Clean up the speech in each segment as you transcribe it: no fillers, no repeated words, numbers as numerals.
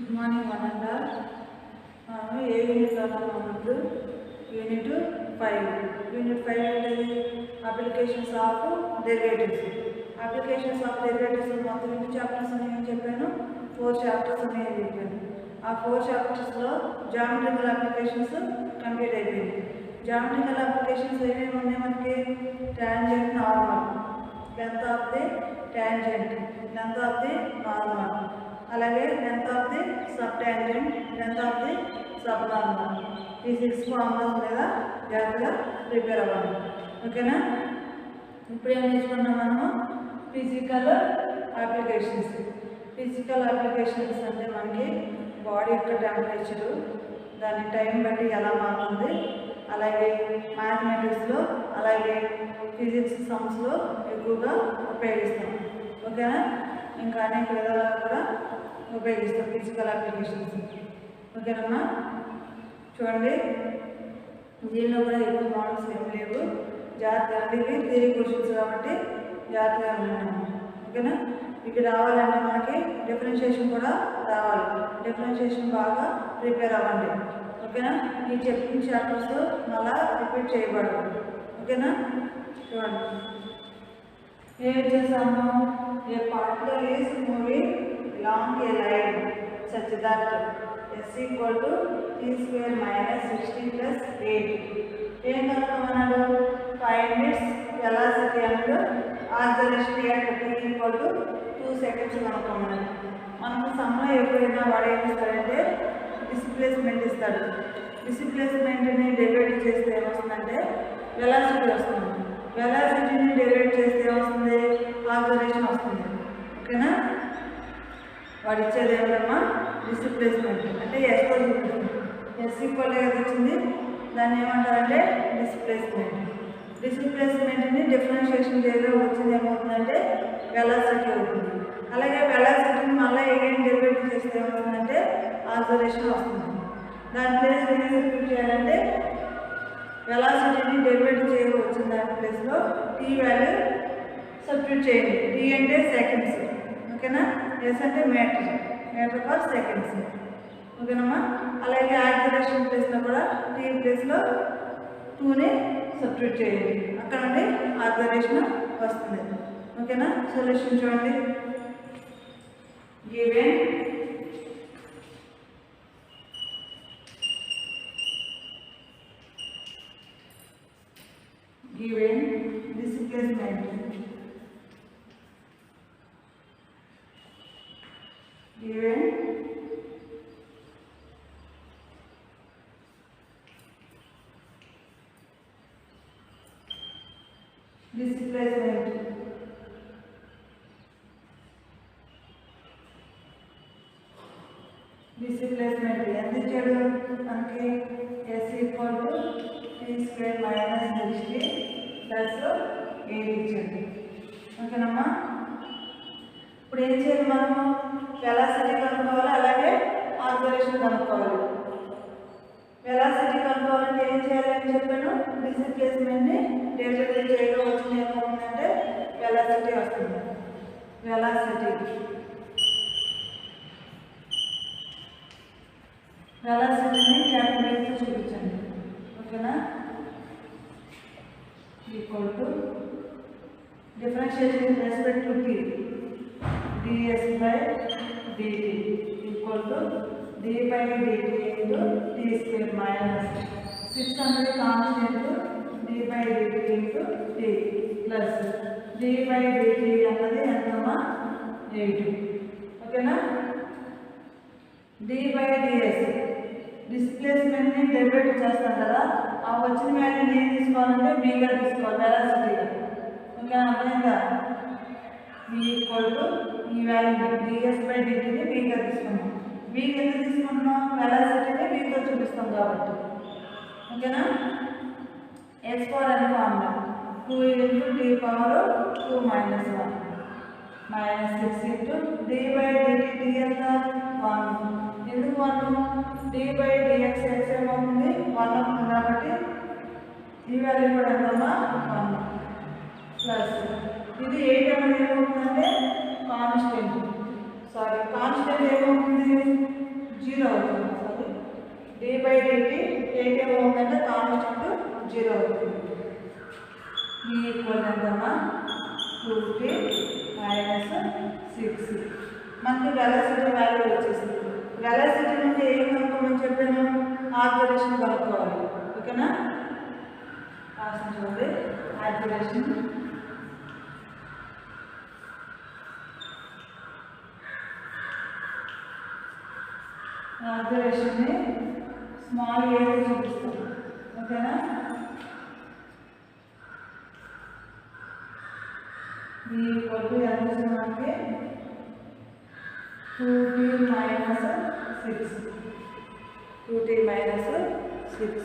Good morning, one and all. A unit ఉన్నప్పుడు unit 5 ఏంటది? Applications of derivatives. Applications of derivatives మొత్తం ఎన్ని chapters ఉన్నాయని చెప్పాను? 4 చాప్టర్స్ ఉన్నాయని చెప్పాను. ఆ 4 చాప్టర్స్లో జామెట్రికల్ అప్లికేషన్స్ కంప్లీట్ అయిపోయింది. జామెట్రికల్ అప్లికేషన్స్ ఏమేమి ఉన్నాయి మనకి? Tangent, normal, length of the tangent, length of the normal, అలాగే length of the sub tangent, length of the sub normal. ఈ 6 ఫార్ములాస్ మీద జాగ్రత్తగా ప్రిపేర్ అవ్వాలి. ఓకేనా? ఇప్పుడు ఏం నేర్చుకున్నాం మనము? Physical applications. ఫిజికల్ అప్లికేషన్స్ అంటే మనకి బాడీ యొక్క టెంపరేచరు, దాని టైం బట్టి ఎలా మారుతుంది, అలాగే మ్యాథమెటిక్స్లో, అలాగే ఫిజిక్స్ సమ్స్లో ఎక్కువగా ఉపయోగిస్తాం. ఓకేనా? ఇంకా అనేక విధాలుగా కూడా ఉపయోగిస్తాం ఫిజికల్ అప్లికేషన్స్. ఓకేనమ్మా? చూడండి, దీనిలో కూడా ఎక్కువ మోడల్స్ ఏం లేవు. జాగ్రత్తగా ఇవి థియరీ క్వశ్చన్స్ కాబట్టి జాగ్రత్తగా ఉన్నాము. ఓకేనా? ఇవి రావాలంటే మనకి డిఫరెన్షియేషన్ కూడా రావాలి. డిఫరెన్షియేషన్ బాగా ప్రిపేర్ అవ్వండి. ఓకేనా? ఈ చెప్పిన చాప్టర్స్ మళ్ళా రిపీట్ చేయబడదు. ఓకేనా? చూడండి, ఏం చేసాము? A particle is moving along a line such that s equal to t square minus 16 plus 8. ఏం కనుక్కోమన్నాడు? 5 minutes velocity and acceleration at t equal to 2 seconds కనుక్కోమన్నాడు. మనకు సమ్లో ఎప్పుడైనా వాడు ఏం ఇస్తాడంటే డిస్ప్లేస్మెంట్ ఇస్తాడు. డిస్ప్లేస్మెంట్ని డెరివేట్ చేస్తే ఏమొస్తుందంటే వెలాసిటీ వస్తుంది. వెలాసిటీని డెరివేట్ చేస్తే ఏమొస్తుంది? యాక్సలరేషన్ వస్తుంది. ఓకేనా? వాడు ఇచ్చేది ఏమిటమ్మా? డిస్ప్లేస్మెంట్ అంటే ఎస్తో చూపిస్తుంది. ఎస్ ఈక్వల్ ఏది వచ్చింది? దాన్ని ఏమంటారంటే డిస్ప్లేస్మెంట్. డిస్ప్లేస్మెంట్ని డిఫరెన్షియేషన్ చేయగా వచ్చింది ఏమవుతుందంటే వెలాసిటీ అవుతుంది. అలాగే వెలాసిటీని మళ్ళీ ఏం డెరివేట్ చేస్తే ఏమవుతుందంటే యాక్సలరేషన్ వస్తుంది. దాని ప్లేస్ ఏం సబ్స్టిట్యూట్ చేయాలంటే వెలాసిటీని డెరివేట్ చేయగా వచ్చిన దాని ప్లేస్లో టీ వాల్యూ సబ్స్టిట్యూట్ చేయండి. టీ అంటే సెకండ్స్. ఓకేనా? ఎస్ అంటే మీటర్ పర్ సెకండ్స్. ఓకేనమ్మా? అలాగే యాక్సిలరేషన్ ప్లేస్లో కూడా టీ ప్లేస్లో 2ని సబ్స్టిట్యూట్ చేయండి. అక్కడ నుండి యాక్సిలరేషన్ వస్తుంది. ఓకేనా? సొల్యూషన్ చూడండి. given displacement డిస్ప్లేస్మెంట్ ఎంత ఇచ్చాడు మనకి? S equal to T square minus 60 plus 8 ఇచ్చాడు. ఓకేనమ్మా? ఇప్పుడు ఏం చేయాలి మనము? వెలాసిటీ కనుక్కోవాలి, అలాగే యాక్సలరేషన్ కనుక్కోవాలి. వెలాసిటీ కనుక్కోవాలంటే ఏం చేయాలని చెప్పాను? డిస్ప్లేస్మెంట్ని డెరివేట్ చేయడం వచ్చింది ఏమవుతుందంటే వెలాసిటీ వస్తుంది. వెలాసిటీని క్యాపిటల్తో చూపించండి. ఓకేనా? Equal to differentiation with respect to T ds by dt equal to d by dt into t square minus 600 constant d by dt into t plus d by dt అన్నది ఎంతమ్మా? 8. ఓకేనా? d by ds డిస్ప్లేస్మెంట్ని డెరివేట్ చేస్తాం కదా, ఆ వచ్చిన వాల్యూని ఏం తీసుకోవాలంటే మీగా తీసుకోవాలి, వెలాసిటీగా. ఓకేనా? అర్థమైందా? ఈక్వల్ టు ఈ వాల్యూ ds by dtని మీగా తీసుకున్నాం. మీకు ఎంత తీసుకుంటున్నాం? వెలాసిటీని మీతో చూపిస్తాం కాబట్టి. ఓకేనా? x power n formula 2 into t power 2 minus 1 minus 6 into d by dt. t ఎంత? 1. ఎందుకు 1? d by dx x ఏమవుతుంది? 1 అవుతుంది కాబట్టి ఈ వాల్యూ కూడా ఎంతమ్మా? 1 ప్లస్ ఇది 8 అనేది ఏమవుతుందంటే కాన్స్టెంట్. ఏమవుతుంది? 0 అవుతుంది. సారీ d/dt ఏమవుతుందంటే కాన్స్టెంట్ 0 అవుతుంది. v ఈక్వల్ ఎంతమ్మా 2t - 6. మనకి వెలాసిటీ వాల్యూ వచ్చేసింది. వెలాసిటీ నుండి ఏం కనుక్కోమని చెప్పాను? యాక్సిలరేషన్ కనుక్కోవాలి. ఓకేనా? చూడండి యాక్సిలరేషన్ యాక్సిలరేషన్ని స్మాల్ ఏతో చూపిస్తాం. ఓకేనా? v ఈక్వల్ టు ఎంత వచ్చింది మనకి 2t - 6. 2t - 6.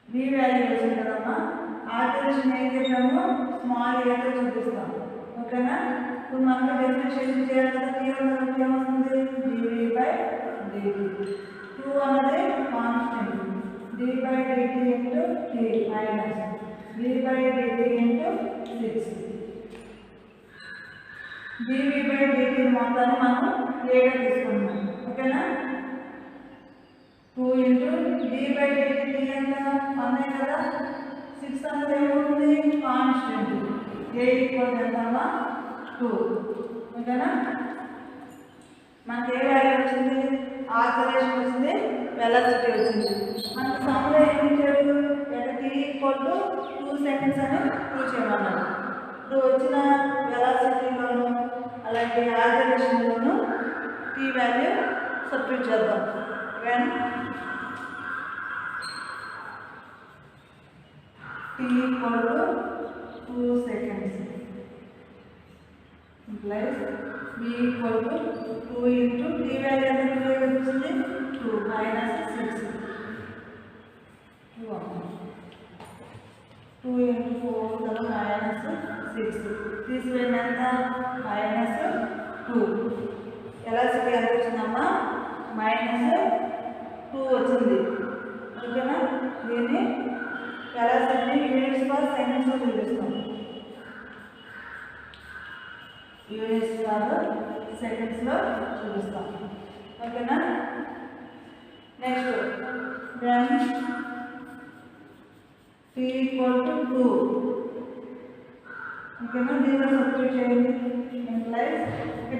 v వాల్యూ వచ్చింది కదమ్మా. యాక్సిలరేషన్ ఏం చేద్దాము? స్మాల్ ఏతో చూపిస్తాం. ఓకేనా? ఇప్పుడు మనకు డిఫరెన్షియేషన్ చేయాలి కదా. t అన్నది ఏమవుతుంది? dv/dt. 2 అన్నది constant. d/dt into t minus dv/dt into 6. dv/dt మొత్తాన్ని మనం ఏగా తీసుకుంటున్నాం. ఓకేనా? 2 ఇంటూ d/dt ఎంత? 1 కదా. 6 అన్నది ఏమవుతుంది? కాన్స్టెంట్. a ఈక్వల్ ఎంతమ్మా 2. ఓకేనా? మనకి ఏ వాల్యూ వచ్చింది? యాక్సిలరేషన్ వచ్చింది, వెలాసిటీ వచ్చింది. మనకి సమ్లో ఏం ఇచ్చాడు? t ఈక్వల్ టు 2 సెకండ్స్ అని ప్రూవ్ చేయమన్నాడు. ఇప్పుడు వచ్చిన వెలాసిటీలోను అలాగే యాక్సిలరేషన్లోను t వాల్యూ సబ్స్టిట్యూట్ చేద్దాం. When t equal to 2 seconds plus v equal to 2 into t value ఎంత వచ్చింది? 2 మైనస్ 6. 2 ఇంటూ 4 కదా మైనస్ 6. తీసివేయండి ఎంత? మైనస్ 2. వెలాసిటీ ఎంత వచ్చిందమ్మా? -2 వచ్చింది. ఓకేనా? దీన్ని వెలాసిటీని యూనిట్స్ పర్ సెకండ్స్లో చూపిస్తాం. యూనిట్స్ పర్ సెకండ్స్లో చూపిస్తాం. ఓకేనా? Next then t equal to 2. ఓకేనా? దీనిలో సబ్స్టిట్యూట్ చేయండి. ఇంప్లైస్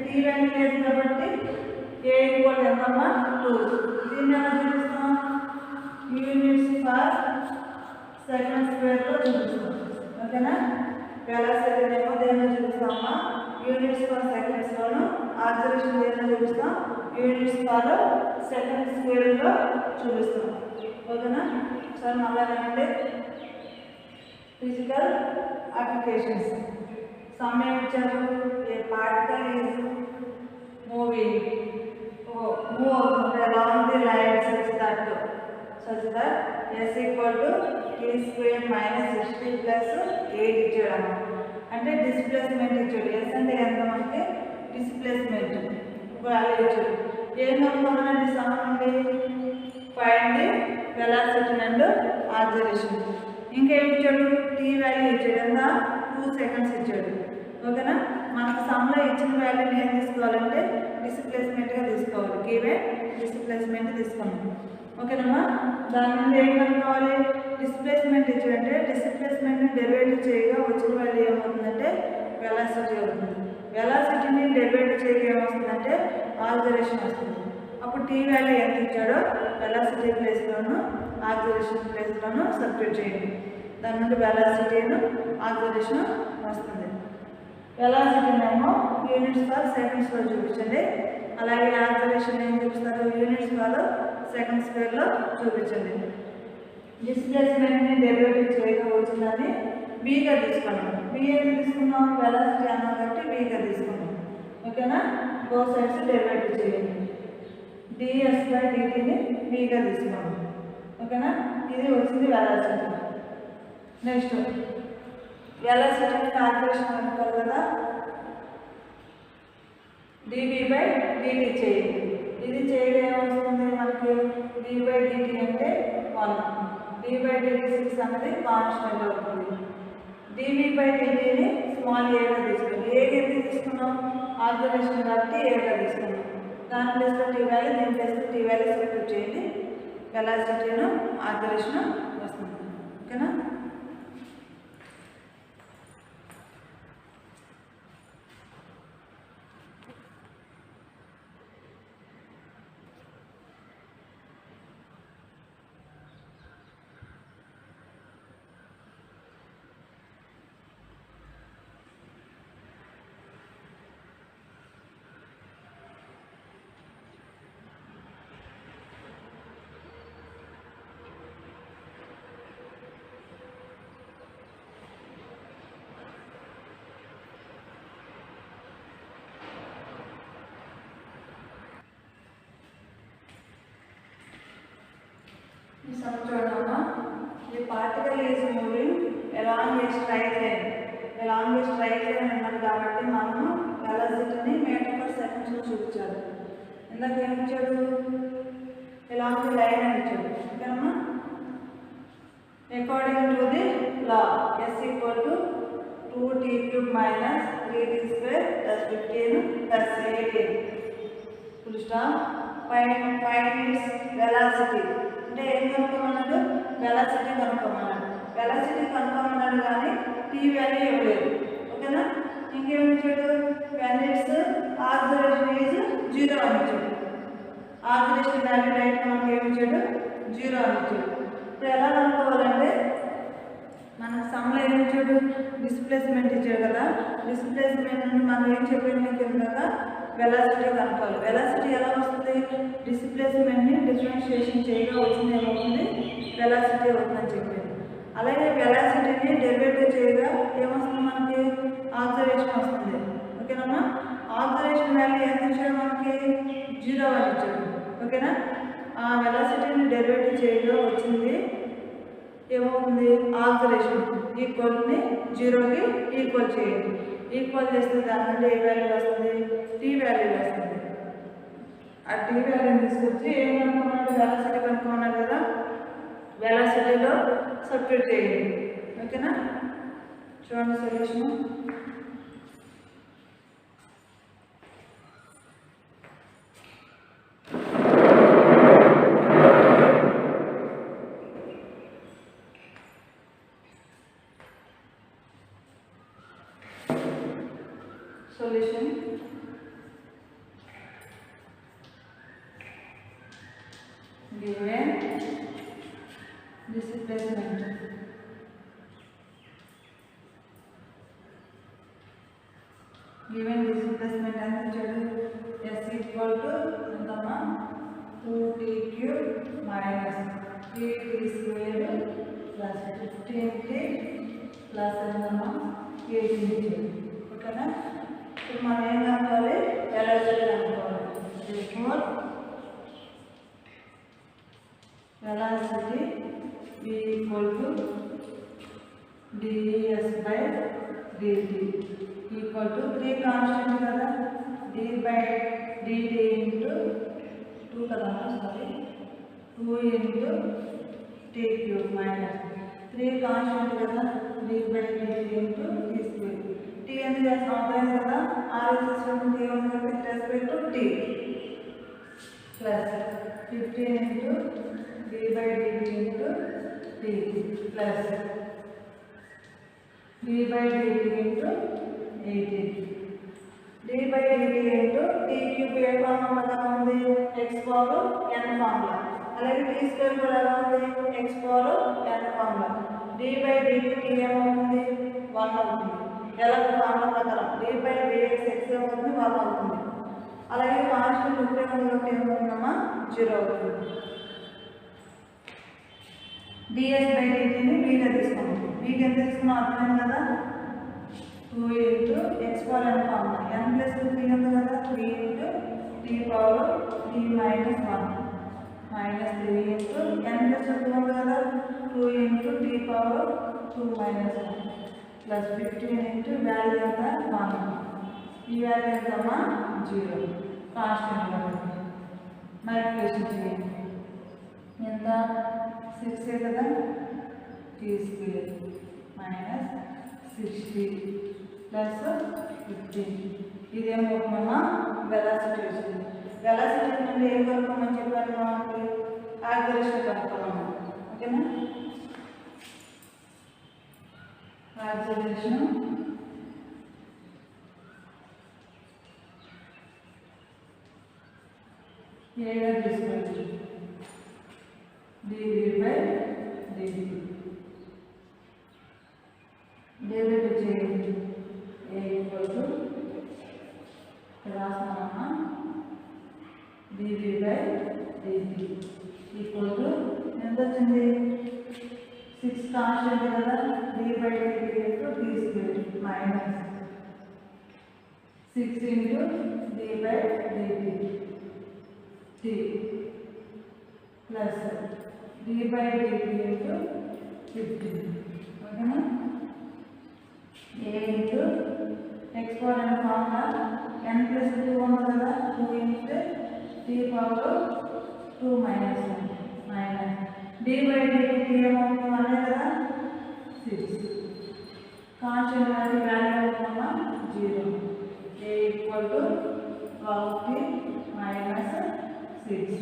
t వాల్యూ లేదు కాబట్టి a ఈక్వల్ ఎంతమ్మా 2. దీన్ని ఎలా చూపిస్తాం? యూనిట్స్ పర్ సెకండ్ స్క్వేర్లో చూపిస్తాం. ఓకేనా? వెలాసిటీ ఏమో దేనిలో చూపిస్తామమ్మా? యూనిట్స్ పర్ సెకండ్స్లోను. యాక్సిలరేషన్ దేనిలో చూపిస్తాం? యూనిట్స్ పర్ సెకండ్ స్క్వేర్లో చూపిస్తాం. ఓకేనా? సరే మళ్ళీ ఏమంటే ఫిజికల్ అప్లికేషన్స్. సమయం ఇచ్చారు. ఏ పార్టికల్ ఈజ్ మూవింగ్ మూవ్ అవుతుంది along the line such that s equal to t square minus 60 plus 8 ఇచ్చాడు. అంటే డిస్ప్లేస్మెంట్ ఇచ్చాడు. s అంటే ఎంత మనకి? డిస్ప్లేస్మెంట్ వాల్యూ ఇచ్చాడు. ఏం కనుక్కోమనండి సమ్ నుండి? Find the velocity and acceleration. ఇంకేం ఇచ్చాడు? t వాల్యూ ఇచ్చాడు. ఎంత? 2 సెకండ్స్ ఇచ్చాడు. ఓకేనా? మనకు సమ్లో ఇచ్చిన వాల్యూని ఏం తీసుకోవాలంటే డిస్ప్లేస్మెంట్గా తీసుకోవాలి. గివే డిస్ప్లేస్మెంట్ తీసుకున్నాం. ఓకేనమ్మా? దాని నుండి ఏం కనుక్కోవాలి? డిస్ప్లేస్మెంట్ ఇచ్చాడంటే డిస్ప్లేస్మెంట్ని డెరివేటివ్ చేయగా వచ్చిన వాల్యూ ఏమవుతుందంటే వెలాసిటీ అవుతుంది. వెలాసిటీని డెరివేటివ్ చేయగా ఏమొస్తుందంటే యాక్సిలరేషన్ వస్తుంది. అప్పుడు t వాల్యూ ఎంత ఇచ్చాడో వెలాసిటీ ప్లేస్లోను యాక్సిలరేషన్ ప్లేస్లోను సబ్స్టిట్యూట్ చేయండి. దాని నుండి వెలాసిటీను యాక్సిలరేషన్ వస్తుంది. వెలాసిటీనేమో యూనిట్స్ పర్ సెకండ్స్లో చూపించండి. అలాగే యాక్సిలరేషన్ ఏం చూపిస్తారు? యూనిట్స్ పర్ సెకండ్ స్క్వేర్లో చూపించండి. డిస్ప్లేస్మెంట్ని డెరివేటివ్ చేయగా వచ్చిందని బీగా తీసుకున్నాం. బీ ఏది తీసుకున్నాం? వెలాసిటీ అన్నాం కాబట్టి బీగా తీసుకున్నాం. ఓకేనా? బోత్ సైడ్స్ డెరివేటివ్ చేయండి. ds/dtని బీగా తీసుకున్నాం. ఓకేనా? ఇది వచ్చింది వెలాసిటీ. నెక్స్ట్ వెలాసిటీని యాక్సిలరేషన్ అనుకోవాలి కదా. dv/dt చేయండి. ఇది చేయడం ఏమొస్తుంది మనకి d/dt అంటే 1, d/dt అనేది కాన్స్టెంట్ అవుతుంది. dv/dt స్మాల్ ఏగా తీసుకున్నాం. ఏ ఎంత తీసుకున్నాం? ఆబ్జర్వేషన్ కాబట్టి ఏగా తీసుకున్నాం. దాని ప్లేస్లో టీ వాల్యూ, దీని ప్లేస్లో టీ వాల్యూ సబ్స్టిట్యూట్ చేయండి. వెలాసిటీను ఆబ్జర్వేషన్ వస్తుంది. ఓకేనా? చూడమ్మా, ఈ particle is moving along a straight line. Along a straight line అన్నది కాబట్టి మనము వెలాసిటీని మీటర్ పర్ సెకండ్స్లో చూపించాలి. ఇందాక ఏమి ఇచ్చాడు? అలాంగ్ లైన్ అని ఇచ్చాడు. ఓకేనమ్మా? According to the law S = 2t³ - 3t² + 15 + 18 full stop. Find its velocity అంటే ఏం కనుక్కోమన్నాడు? వెలాసిటీ కనుక్కోమన్నాడు. వెలాసిటీ కనుక్కోమన్నాడు కానీ టీ వాల్యూ ఇవ్వలేదు. ఓకేనా? ఇంకేమి ఇచ్చాడు? వెన్ ఇట్స్ ఆబ్జర్వేషన్ ఈజ్ 0 అని ఇచ్చాడు. ఆబ్జర్వేషన్ వాల్యూ రైట్ మనకి ఏమి ఇచ్చాడు? 0 అని ఇచ్చాడు. ఇప్పుడు ఎలా కనుక్కోవాలంటే మనకు సమ్లో ఏమి ఇచ్చాడు? డిస్ప్లేస్మెంట్ ఇచ్చాడు కదా. డిస్ప్లేస్మెంట్ నుండి మనం ఏం చెప్పాము కిందగా? వెలాసిటీ కనుక్కోవాలి. వెలాసిటీ ఎలా వస్తుంది? డిస్ప్లేస్మెంట్ని డిఫరెన్షియేషన్ చేయగా వచ్చింది ఏమవుతుంది? వెలాసిటీ అవుతుందని చెప్పారు. అలాగే వెలాసిటీని డెరివేటివ్ చేయగా ఏమొస్తుంది మనకి? ఆబ్జర్వేషన్ వస్తుంది. ఓకేనమ్మా? ఆబ్జర్వేషన్ వాల్యూ ఎంత ఇచ్చాడు మనకి? 0 అని ఇచ్చాడు. ఓకేనా? ఆ వెలాసిటీని డెరివేటివ్ చేయగా వచ్చింది ఏమవుతుంది? ఆబ్జర్వేషన్ ఈక్వల్ని 0కి ఈక్వల్ చేయండి. ఈక్వల్ చేస్తే దాని నుండి ఏ వాల్యూ వస్తుంది? టీ వాల్యూ వస్తుంది. ఆ టీ వాల్యూని తీసుకొచ్చి ఏం కనుక్కున్నాడు? వెలాసిటీ కనుక్కున్నాడు కదా. వెలాసిటీలో సబ్స్టిట్యూట్ చేయండి. ఓకేనా? చూడండి solution. Solution. Given displacement. Given displacement and S equal to 2t³ minus 3t² plus 15t plus 18t. ఓకేనా? ఇప్పుడు మనం ఏం కనుక్కోవాలి? వెలాసిటీ కనుక్కోవాలి. Velocity equal to ds/dt equal to 3 constant కదా. d/dt ఇంటూ 2 కదా, sorry 2 into t³ minus 3 constant కదా. d/dt into t². Tea ఎంత చేస్తాం? అవుతుంది కదా. ఆర్ఎస్ఎస్ టీ ఉంది with respect to T plus 15 into d/dt into T plus d/dt into 18. d/dt into t³ ఏ formula కదా ఉంది? x power n formula. అలాగే t² కూడా ఎలా ఉంది? x power n formula. d/dt t ఏమవుతుంది? 1 అవుతుంది. ఎలా ఫార్ములా ప్రకారం d/dx x అవుతుంది, 1 అవుతుంది. అలాగే కాన్స్టెంట్ ఉంటే కాబట్టి ఏమవుతుందమ్మా? 0 అవుతుంది. ds/dtని bగా తీసుకున్నాం. bకి ఎంత తీసుకున్నాం అర్థమైంది కదా. 2 into x power n formula. n plus 3 ఎంత కదా. 3 into t power t minus 1 minus 3 into n plus 2 ఉంది కదా. 2 into t power 2 minus 1 plus 15 into value ఎంత? 1. ఈ వాల్యూ ఎంతమ్మా? 0. కాన్స్టెంట్ మల్టిప్లికేషన్ చేయండి. ఎంత 6 కదా, t² మైనస్ 60 ప్లస్ 15. ఇదేమవుతుందమ్మా వెలాసిటీ వస్తుంది. వెలాసిటీ నుండి ఏం కనుక్కోమని చెప్పాను మనకి? యాక్సిలరేషన్ కనుక్కోమన్నా. ఓకేనా? యాక్సిలరేషన్ ఏగా తీసుకోవచ్చు, dv/dt. డెరివేటివ్ చేయండి. a రాస్తామమ్మా dv/dt ఈక్వల్ టు ఎంత వచ్చింది? 6 కాన్స్టెంట్ కదా, d/dt t² minus 6 into d/dt t plus d/dt into 15. ఓకేనా? a into exponent formula n+2 ఉంది కదా, 2 into t power 2 minus 1 minus d/dt ఏమవుతుంది అనే కదా 6. కాన్స్టెంట్ వాటి వాల్యూ అవుతుందమ్మా 0. a equal to 12t minus 6.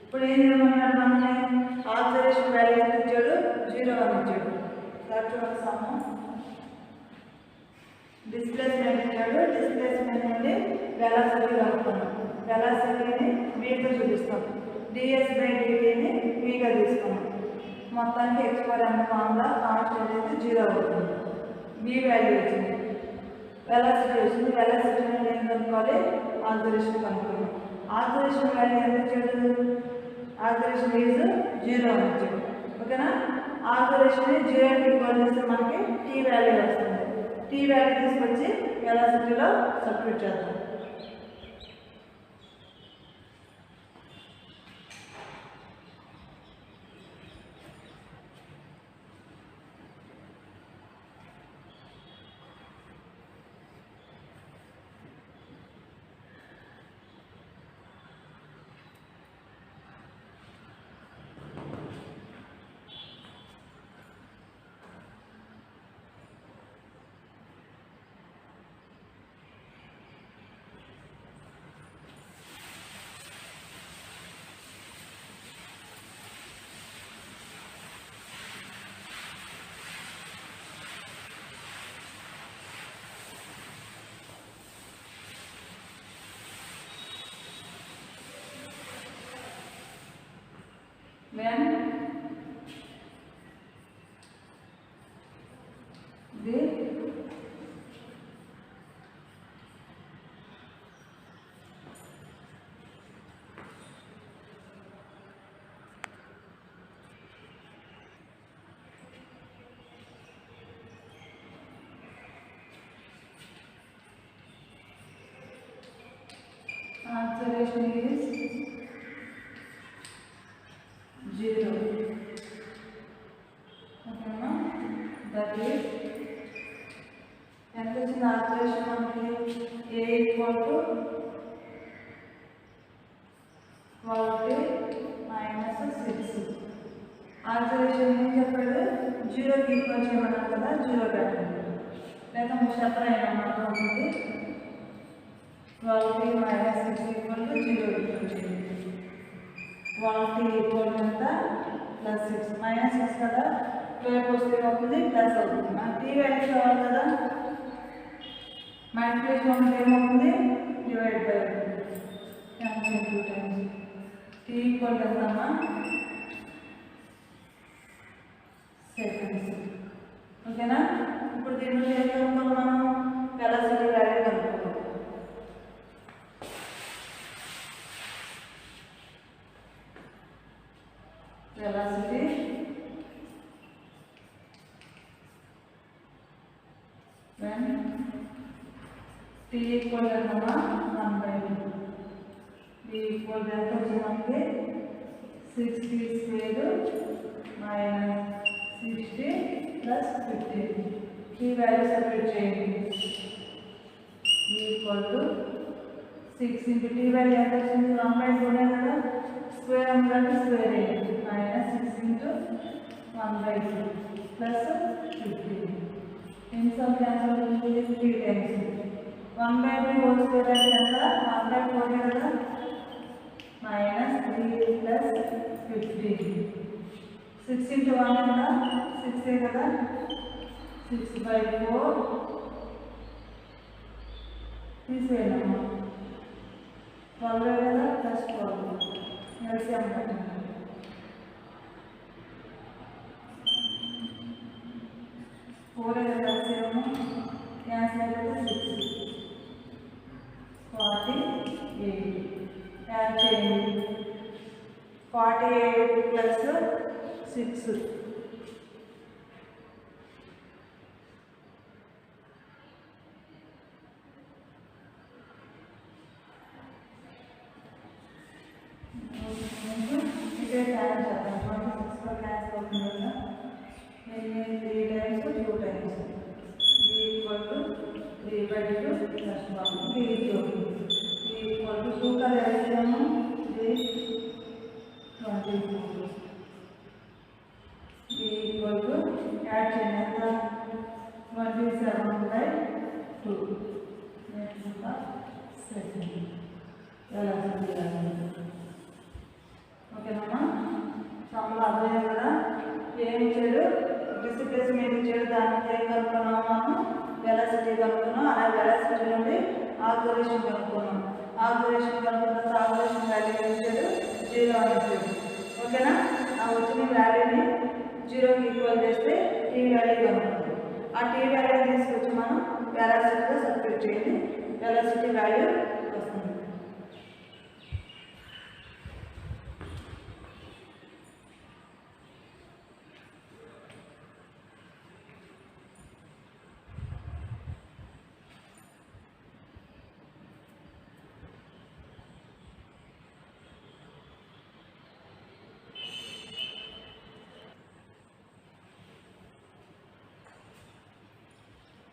ఇప్పుడు ఏం చేయమన్నాడు మనల్ని? యాక్సిలరేషన్ వాల్యూ ఎంత ఇచ్చాడు? 0 అని ఇచ్చాడు. చూడండి సమ్ము. డిస్ప్లేస్మెంట్ ఇచ్చాడు. డిస్ప్లేస్మెంట్ నుండి వెలాసిటీ కనుక్కున్నాం. వెలాసిటీని మీతో చూపిస్తాం. ds/dtని మీగా తీసుకున్నాం. మొత్తానికి ఎక్స్పోనెంట్ ఫార్ములా కాన్స్టెంట్ అయితే 0 అవుతుంది. v వాల్యూ వచ్చింది, వెలాసిటీ వచ్చింది. వెలాసిటీ నుండి ఏం కనుక్కోవాలి? యాక్సిలరేషన్ కనుక్కున్నాం. యాక్సిలరేషన్ వాల్యూ ఎంత ఇచ్చాడు? యాక్సిలరేషన్ ఈజ్ 0 అని ఇచ్చాడు. ఓకేనా? యాక్సిలరేషన్ 0కి ఈక్వల్ చేస్తే మనకి t వాల్యూ వస్తుంది. t వాల్యూ తీసుకొచ్చి వెలాసిటీలో సబ్స్టిట్యూట్ చేద్దాం. When the acceleration is 0. Okay, no? That is ఎంత వచ్చింది యాక్సిలరేషన్ మనకి? a equal to 12t minus 6. Acceleration ఏం చెప్పాడు? 0కి ఈక్వల్ చేయమన్నాడు కదా, 0 పెట్టండి. లేక ముషాఫర్ అయినా మాత్రం ఉంటుంది. 12t minus 6 equal to 0 equal చేయండి. 12t ఈక్వల్ ఎంత? ప్లస్ 6 మైనస్ 6 కదా, 12 వస్తే అవుతుంది ప్లస్ అవుతుంది. మనకి t వాల్యూ కావాలి కదా, మల్టిప్లికేషన్ ఉంటే ఏమవుతుంది? డివైడ్ బై అవుతుంది. 2 టైమ్స్ t ఈక్వల్ ఎంతమ్మా? సెకండ్స్. ఓకేనా? ఇప్పుడు దీని ఏం కనుక్కోవాలి మనం? వెలాసిటీ వాల్యూ కనుక్కోవాలి. velocity when t equal to 1/2. t equal to 60 square minus 60 plus 15. t value separate change. e equal to 6 into t value ఎంత వచ్చింది 1/2 కదా స్క్వేర్ అంటే స్క్వేర్ అయ్యింది -6 into 1/2 plus 15 ఇన్సమ్ క్యాన్సిల్ అవుతుంది 3 times 1/2 హోల్ స్క్వేర్ అంటే ఎంత 1/4 కదా -3 plus 15 6 into 1 ఎంత 6 కదా 6/4 తీసేయాలమ్మా 12 కదా ప్లస్ 12 ఎల్సిఎం కట్టండి 4 కదా ఎల్సిఎం క్యాన్సిల్ అయితే 6 48 యాడ్ చేయండి 48 ప్లస్ 6 ఇదే క్యాన్సిల్ చేద్దాం 26 లో క్యాన్సిల్ అవుతుంది కదా 3 times 2 times b equal to 3/2 plus 1 b equal to 2 का LCM 24 b equal to add చేయండి ఎంత 27/2 నెక్స్ట్ సెకండ్ ఎలా చేయాలి ఓకేనా సమ్ములు అర్థమైంది కదా ఏం చేయడు డిస్ప్లేస్మెంట్ ఇచ్చాడు దాన్ని ఏం కనుక్కున్నాం మనం వెలాసిటీ కనుక్కున్నాం అలాగే వెలాసిటీ నుండి ఆక్సిలరేషన్ కనుక్కున్నాం ఆక్సిలరేషన్ కనుక్కున్న ఆక్సిలరేషన్ వాల్యూ ఇచ్చాడు 0 అని ఇచ్చాడు ఓకేనా ఆ వచ్చిన వాల్యూని 0కి ఈక్వల్ చేస్తే టీ వాల్యూ కనుక్కుంటాం ఆ టీ వాల్యూ తీసుకొచ్చి మనం వెలాసిటీలో సబ్స్టిట్యూట్ చేయండి వెలాసిటీ వాల్యూ వస్తుంది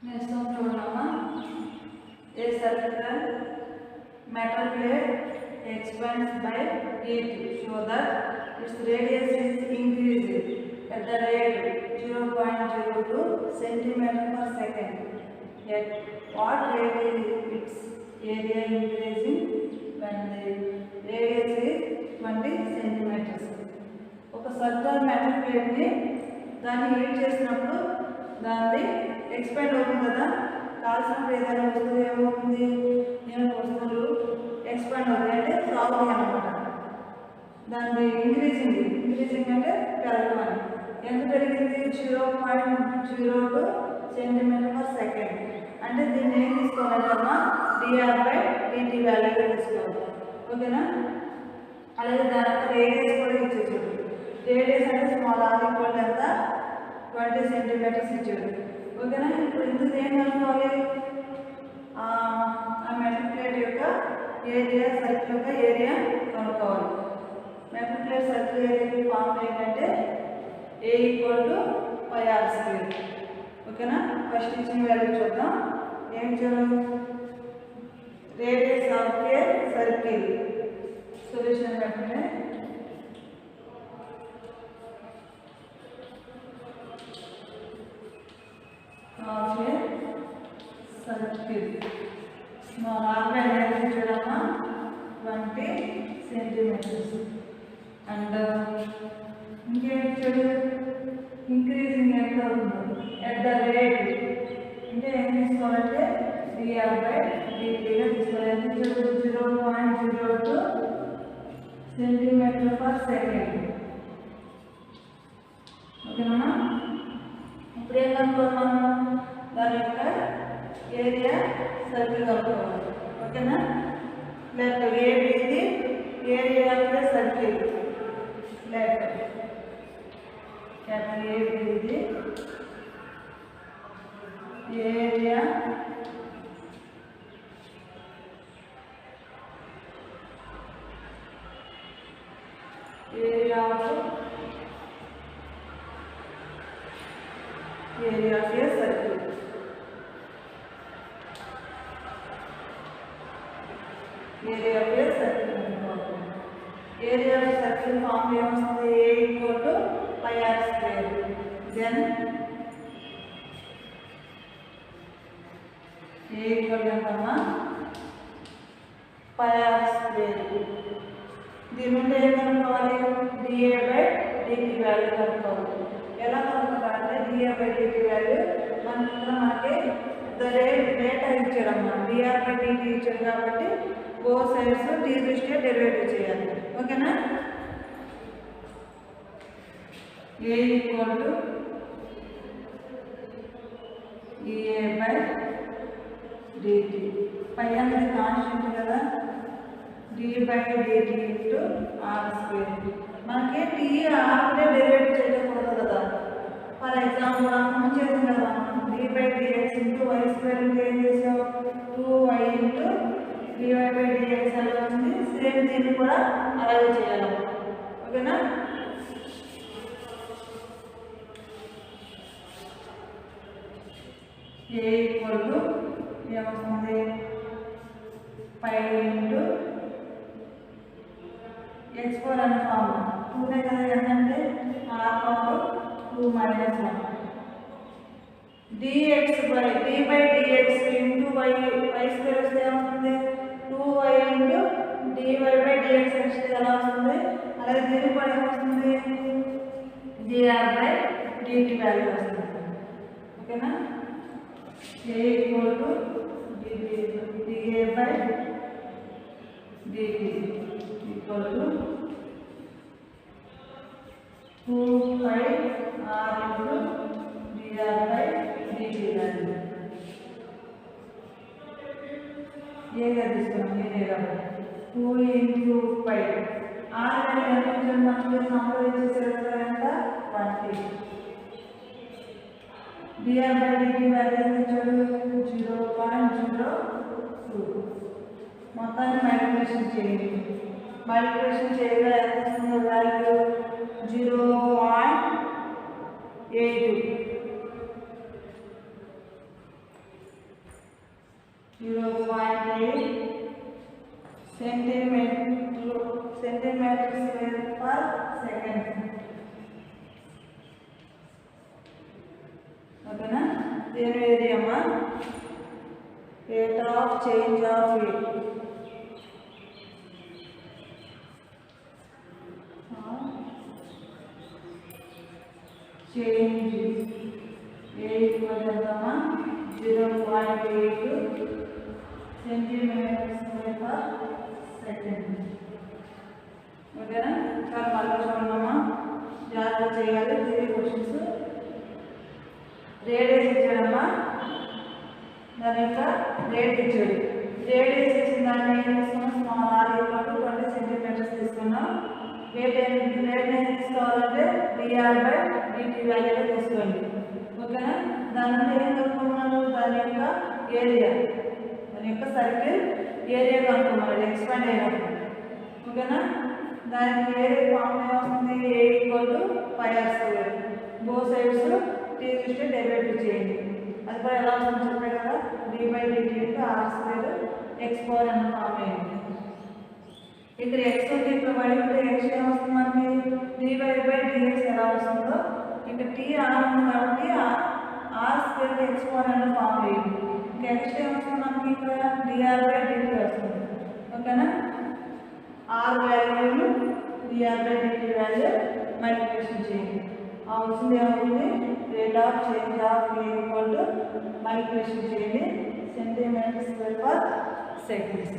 Next one చూడమ్మా a circular metal plate expands by heat show that its radius is increased at the rate 0.02 centimeter per second. At what rate is its area increasing when the radius is 20 centimeters? ఒక circular metal plate ని దాన్ని heat చేసినప్పుడు దాన్ని expand అవుతుంది కదా కాల్సినప్పుడు ఏదైనా వస్తువు ఏమవుతుంది నేను వస్తువులు ఎక్స్పాండ్ అవుతాయి అంటే సాగుతాయి అన్నమాట దాన్ని ఇంక్రీజింగ్ అంటే పెరగడం అని ఎంత పెరిగింది 0.02 సెంటీమీటర్ పర్ సెకండ్ అంటే దీన్ని ఏం తీసుకోవాలంటమ్మా dr/dt వాల్యూ తీసుకోవాలి ఓకేనా అలాగే దాని యొక్క రేడియస్ కూడా ఇచ్చేసాడు రేడియస్ అంటే స్మాల్ r ఈక్వల్ ఎంత 20 సెంటీమీటర్స్ ఇచ్చాడు ఓకేనా ఇప్పుడు ఇందుకు ఏం కనుక్కోవాలి ఆ మెటల్ ప్లేట్ యొక్క ఏరియా సర్కిల్ యొక్క ఏరియా కనుక్కోవాలి metal plate circle area formula ఏంటంటే a = πr². ఓకేనా ఫస్ట్ ఇచ్చిన వాల్యూ చూద్దాం ఏం చేయాలి radius of a circle solution పెట్టండి of a circle. Small r value chudama 20 centimeters. And increasing at the rate. Inte em iskovalante dr/dt ga iskovalante 0.02 centimeter per second. Okay na? ఇప్పుడు ఏం కనుక్కోవాలి మనం దాని యొక్క ఏరియా సర్కిల్ కనుక్కోవాలి ఓకేనా let AB ఇది area of the circle let capital AB ఇది area of a circle. Area of a circle కనుక్కోవాలి. ఏరియా ఆఫ్ సర్కిల్ ఫార్మ్ ఏమొస్తుంది? A equal to pi are square. Then A equal ఎంతమ్మా? Pi are square. దీని నుండి ఏం కనుక్కోవాలి? dA by dt value కనుక్కోవాలి. ఎలా కనుక్కోవాలంటే dA బై dt వాల్యూ మనకి డేటా ఇచ్చాడమ్మా. dr బై dt ఇచ్చాడు కాబట్టి బోత్ సైడ్స్ t దృష్ట్యా డెరివేటివ్ చేయాలి. ఓకేనా? A equal to dA by dt. Pi అనేది కాన్స్టెంట్ కదా, d by dt into R square. మనకి టీ ఆర్నే డెరివేటివ్ చేయకూడదు కదా. ఫర్ ఎగ్జాంపుల్ మనం చేసాం కదా, d by dx into Y square into ఏం చేసాం? 2y into dy by dx అలా వచ్చింది. సేమ్ దీన్ని కూడా అలాగే చేయాలి. ఓకేనా? A ఈక్వల్ టు ఏమవుతుంది? పై ఇంటూ x4 అనే ఫార్మ్ 2నే కదా ఏంటంటే r power 2 minus 1 dx by d by dx into y square వస్తే ఏమవుతుంది? 2y into dy by dx వస్తే ఎలా వస్తుంది? అలాగే దీనికి కూడా ఏమొస్తుంది? dr బై dt వాల్యూ వస్తుంది. ఓకేనా? A equal to dA by dt equal to 2πr into dr by dt value. ఏగా తీసుకున్నాం ఏగా 2 ఇంటూ పై r అనేది ఎంత మనకి సంబంధం చేసేది కదా ఎంత? 20. dr బై dt వాల్యూ ఎంత ఇచ్చాడు? 0.02. మొత్తాన్ని మల్టిప్లికేషన్ చేయండి. మల్టిప్లికేషన్ చేయగా ఎంత వస్తుందో value? 0.82. 0.8 centimetre square per second. ఓకేనా? దీని ఏది అమ్మా? Rate of change of change A equal to 0.82 centimeters per second. ఓకేనా? చాలా బాగా చూడమ్మా, జాగ్రత్త చేయాలి. 3 క్వశ్చన్స్. రేడియస్ ఇచ్చాడమ్మా, దాని యొక్క రేట్ ఇచ్చాడు. రేడియస్ ఇచ్చిన దాన్ని ఏం తీసుకున్నాం? Small r equal to 20 centimetres తీసుకున్నాం. రేట్ ఏం తీసుకోవాలంటే dr బై dt వాల్యూగా తీసుకోండి. ఓకేనా? దాని నుండి ఏం కనుక్కున్నాడు? దాని యొక్క ఏరియా, దాని యొక్క సర్కిల్ ఏరియా కనుక్కున్నాడు ఎక్స్పాండ్ అయినప్పుడు. ఓకేనా? దానికి ఏరియా ఫార్మ్ ఏమవుతుంది? A equal to pi are square. Both sides t దృష్ట్యా డెరివేటివ్ చేయండి. అది కూడా ఎలా వస్తుందో చెప్పే కదా, d by dt into R square x4 అన్న ఫార్మ్ అయింది. ఇక్కడ x ఉంది, ఇక్కడ y ఉంటే x ఏమొస్తుంది మనకి? dy బై dx ఎలా వస్తుందో ఇక్కడ t r ఉంది కాబట్టి ఆర్ స్క్వేర్ x4 అన్న ఫార్మ్ అయింది. ఇంకా x ఏమొస్తుంది మనకి? ఇక్కడ dr బై dt వస్తుంది. ఓకేనా? r వాల్యూను dr by dt value multiplication చేయండి. అవుతుంది ఏమవుతుంది? Rate of change of A equal to multiplication చేయండి సెంటీమీటర్ స్క్వేర్ పర్ సెకండ్.